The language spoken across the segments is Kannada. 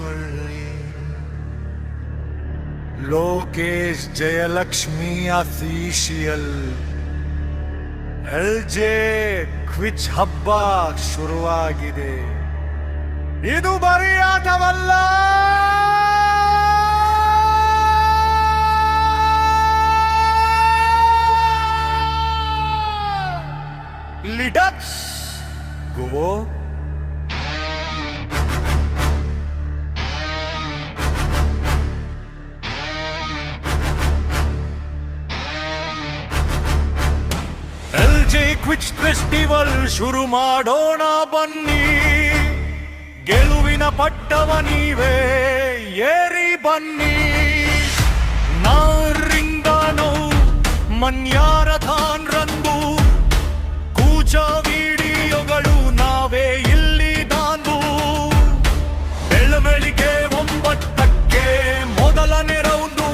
ತಿಳಿದುಕೊಳ್ಳಿ. ಲೋಕೇಶ್ ಜಯಲಕ್ಷ್ಮಿ ಅಫಿಷಿಯಲ್ LJ ಕ್ವಿಚ್ ಹಬ್ಬ ಶುರುವಾಗಿದೆ. ಇದು ಬರೀ ಆಟವಲ್ಲ, ಲಿಟಕ್ಸ್ ಗೋ. LJ ಕ್ವಿಚ್ ಫೆಸ್ಟಿವಲ್ ಶುರು ಮಾಡೋಣ ಬನ್ನಿ. ಗೆಲುವಿನ ಪಟ್ಟವ ನೀವೇ ಏರಿ ಬನ್ನಿ. ನಾರಿಂದಾನೋ ಮನ್ಯಾರಥಾನ್ ರಂದು ಕೂಚ ವಿಡಿಯೋಗಳು ನಾವೇ ಇಲ್ಲಿ ದಾಂದು. ಬೆಳಬೆಳಿಗ್ಗೆ 9ಕ್ಕೆ ಮೊದಲನೇ ರೌಂಡು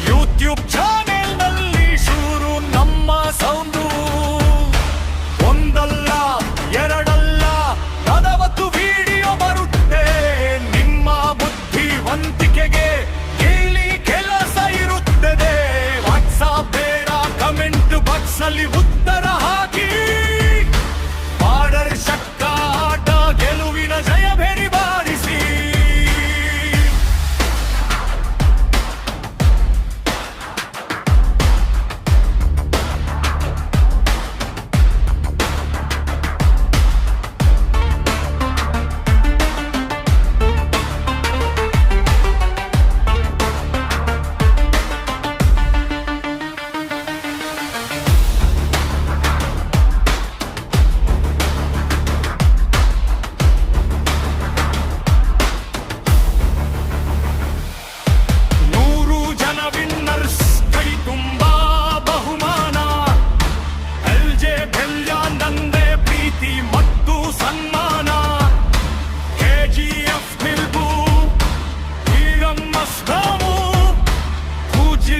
ಯೂಟ್ಯೂಬ್ ಚಾನೆಲ್ ನಲ್ಲಿ ಶುರು ನಮ್ಮ ಸೌಂಡು. ಒಂದಲ್ಲ ಎರಡಲ್ಲ 40 ವಿಡಿಯೋ ಬರುತ್ತೆ. ನಿಮ್ಮ ಬುದ್ಧಿವಂತಿಕೆಗೆ ಕೇಳಿ ಕೆಲಸ ಇರುತ್ತದೆ. ವಾಟ್ಸಾಪ್ ಬೇಡ, ಕಮೆಂಟ್ ಬಾಕ್ಸ್ ಅಲ್ಲಿ ಉತ್ತರ ಹಾಕಿ. ಪಾರದರ್ಶಕ ಆಟ ಗೆಲುವಿನ ಜಯ ಭೇರಿ ಬಾರಿಸಿ.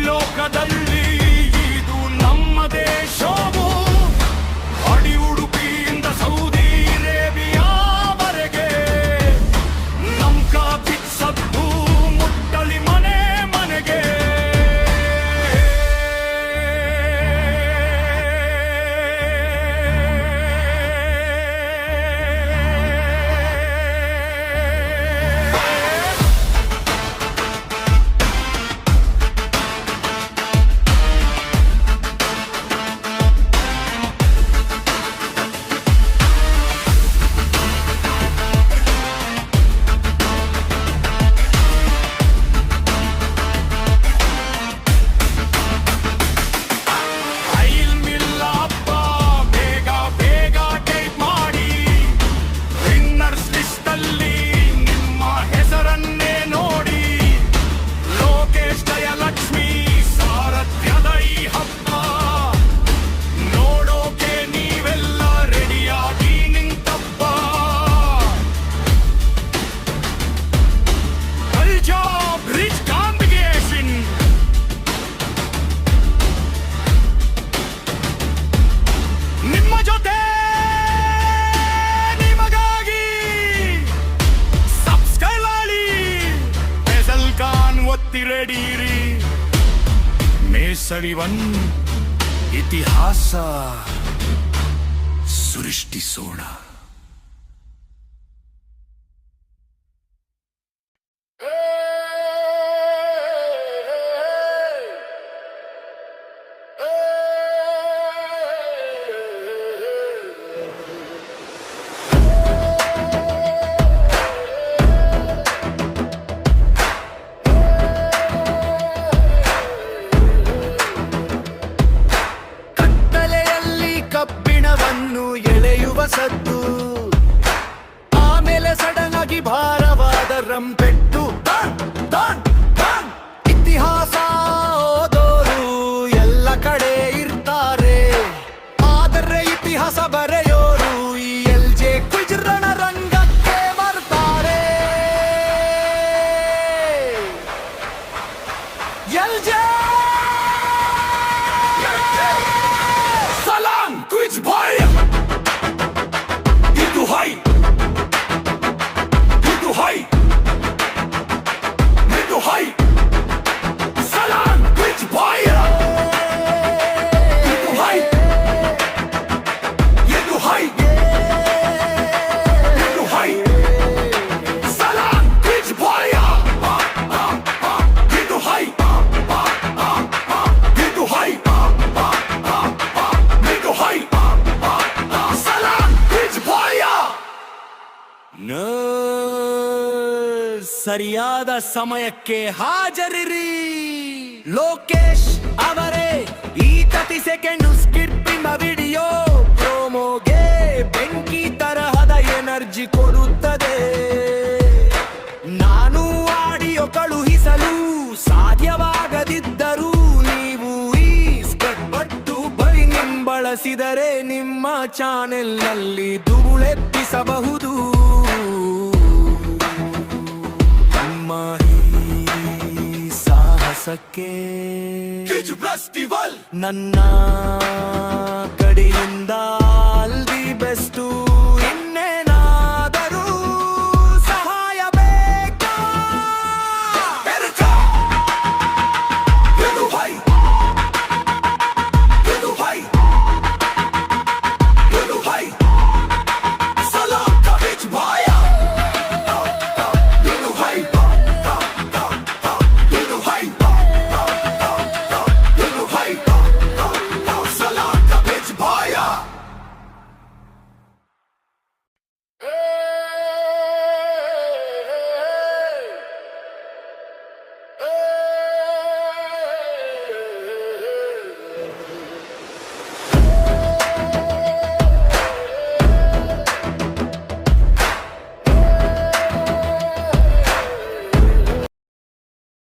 ಲೋಕದಲ್ಲಿ ಇದು ನಮ್ಮ ದೇಶವು. ಅಡಿ ಉಡುಪಿಯಿಂದ ಸೌದಿ ಅರೇಬಿಯಾವರೆಗೆ ನಮ್ಕ ಬಿಚ್ಚದ್ದು ಮುಟ್ಟಲಿ ಮನೆ ಮನೆಗೆ. ರೆಡಿರಿ ಮೇಸರಿವನ್ ಇತಿಹಾಸ ಸೃಷ್ಟಿಸೋಣ. ಸದ್ದು ಆಮೇಲೆ ಸಡನ್ ಆಗಿ ಭಾರವಾದ ರಂಪೆಟ್ಟು. ಇತಿಹಾಸ ಓದೋರು ಎಲ್ಲ ಕಡೆ ಇರ್ತಾರೆ, ಆದರೆ ಇತಿಹಾಸ ಬರೆಯೋರು ಈ LJ ಕ್ವಿಜ್ ರಣರಂಗಕ್ಕೆ ಬರ್ತಾರೆ. LJ ಸಲಾಂ ಕ್ವಿಜ್ ಬಾಯ್. Height! ಸರಿಯಾದ ಸಮಯಕ್ಕೆ ಹಾಜರಿರಿ. ಲೋಕೇಶ್ ಅವರೇ ಈ 30 ಸೆಕೆಂಡ್ ಸ್ಕಿಪ್ಪಿಂಗ್ ವಿಡಿಯೋ ಪ್ರೋಮೋಗೆ ಬೆಂಕಿ ತರಹದ ಎನರ್ಜಿ ಕೊಡುತ್ತದೆ. ನಾನು ಆಡಿಯೋ ಕಳುಹಿಸಲು ಸಾಧ್ಯವಾಗದಿದ್ದರೂ ನೀವು ಈ ಸ್ಕಟ್ ಬಟ್ಟು ಬಳಿ ಬಳಸಿದರೆ ನಿಮ್ಮ ಚಾನೆಲ್ನಲ್ಲಿ ಧೂಳೆಪ್ಪಿಸಬಹುದು. ನಿಮ್ಮ ಈ ಸಾಹಸಕ್ಕೆ ನನ್ನ ಕಡೆಯಿಂದ ಆಲ್ ದಿ ಬೆಸ್ಟು.